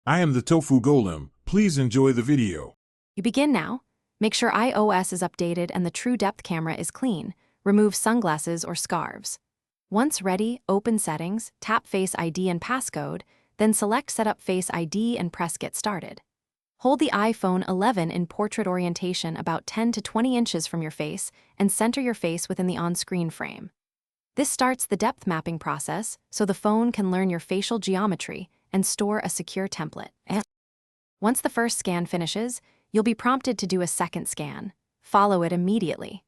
I am the Tofu Golem. Please enjoy the video. You begin now. Make sure iOS is updated and the true depth camera is clean. Remove sunglasses or scarves. Once ready, open Settings, tap Face ID and passcode, then select Set up Face ID and press Get Started. Hold the iPhone 11 in portrait orientation about 10 to 20 inches from your face and center your face within the on-screen frame. This starts the depth mapping process so the phone can learn your facial geometry and store a secure template. Once the first scan finishes, you'll be prompted to do a second scan. Follow it immediately.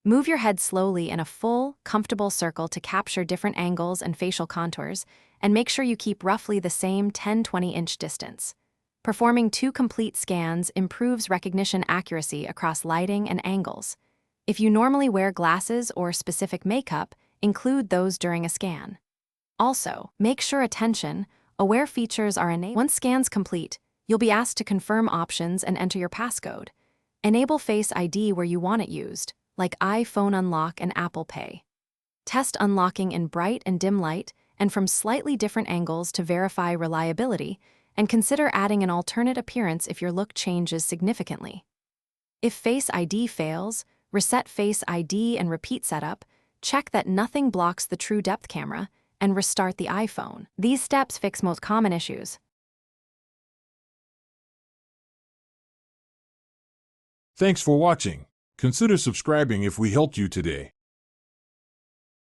Move your head slowly in a full, comfortable circle to capture different angles and facial contours, and make sure you keep roughly the same 10-20 inch distance. Performing 2 complete scans improves recognition accuracy across lighting and angles. If you normally wear glasses or specific makeup, include those during a scan. Also, make sure Attention Aware features are enabled. Once scans complete, you'll be asked to confirm options and enter your passcode. Enable Face ID where you want it used, like iPhone Unlock and Apple Pay. Test unlocking in bright and dim light and from slightly different angles to verify reliability, and consider adding an alternate appearance if your look changes significantly. If Face ID fails, reset Face ID and repeat setup, check that nothing blocks the true depth camera, and restart the iPhone. These steps fix most common issues. Thanks for watching. Consider subscribing if we helped you today.